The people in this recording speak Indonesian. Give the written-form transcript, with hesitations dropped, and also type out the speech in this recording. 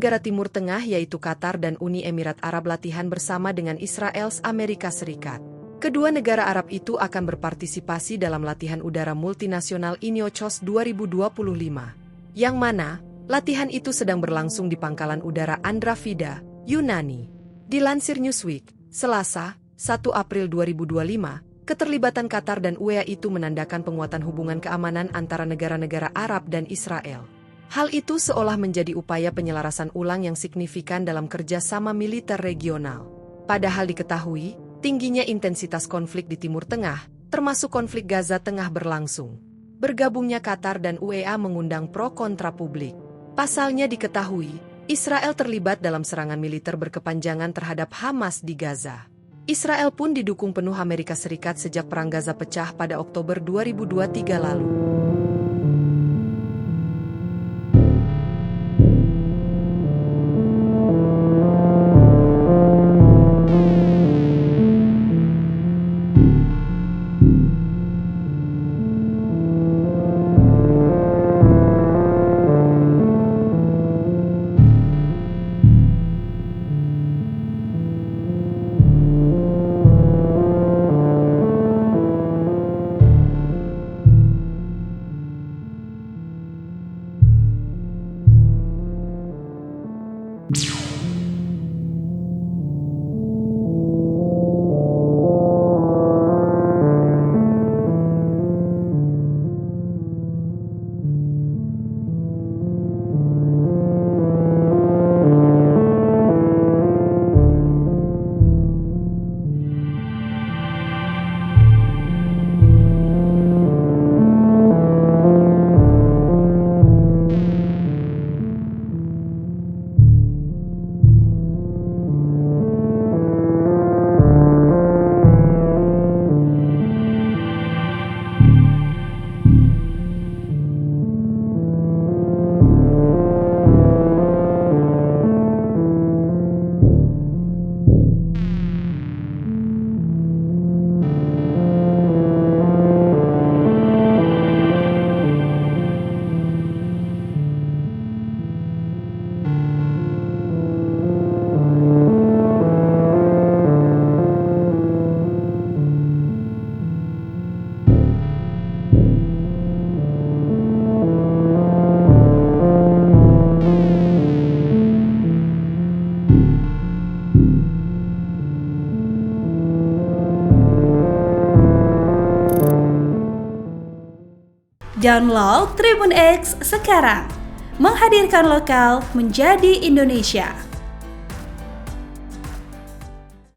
negara Timur Tengah yaitu Qatar dan Uni Emirat Arab latihan bersama dengan Israel Amerika Serikat. Kedua negara Arab itu akan berpartisipasi dalam latihan udara multinasional INIOCOS 2025, yang mana latihan itu sedang berlangsung di Pangkalan Udara Andravida, Yunani. Dilansir Newsweek, Selasa, 1 April 2025, keterlibatan Qatar dan UEA itu menandakan penguatan hubungan keamanan antara negara-negara Arab dan Israel. Hal itu seolah menjadi upaya penyelarasan ulang yang signifikan dalam kerjasama militer regional. Padahal diketahui, tingginya intensitas konflik di Timur Tengah, termasuk konflik Gaza tengah berlangsung. Bergabungnya Qatar dan UEA mengundang pro kontra publik. Pasalnya diketahui, Israel terlibat dalam serangan militer berkepanjangan terhadap Hamas di Gaza. Israel pun didukung penuh Amerika Serikat sejak Perang Gaza pecah pada Oktober 2023 lalu. Download Tribun X sekarang, menghadirkan lokal menjadi Indonesia.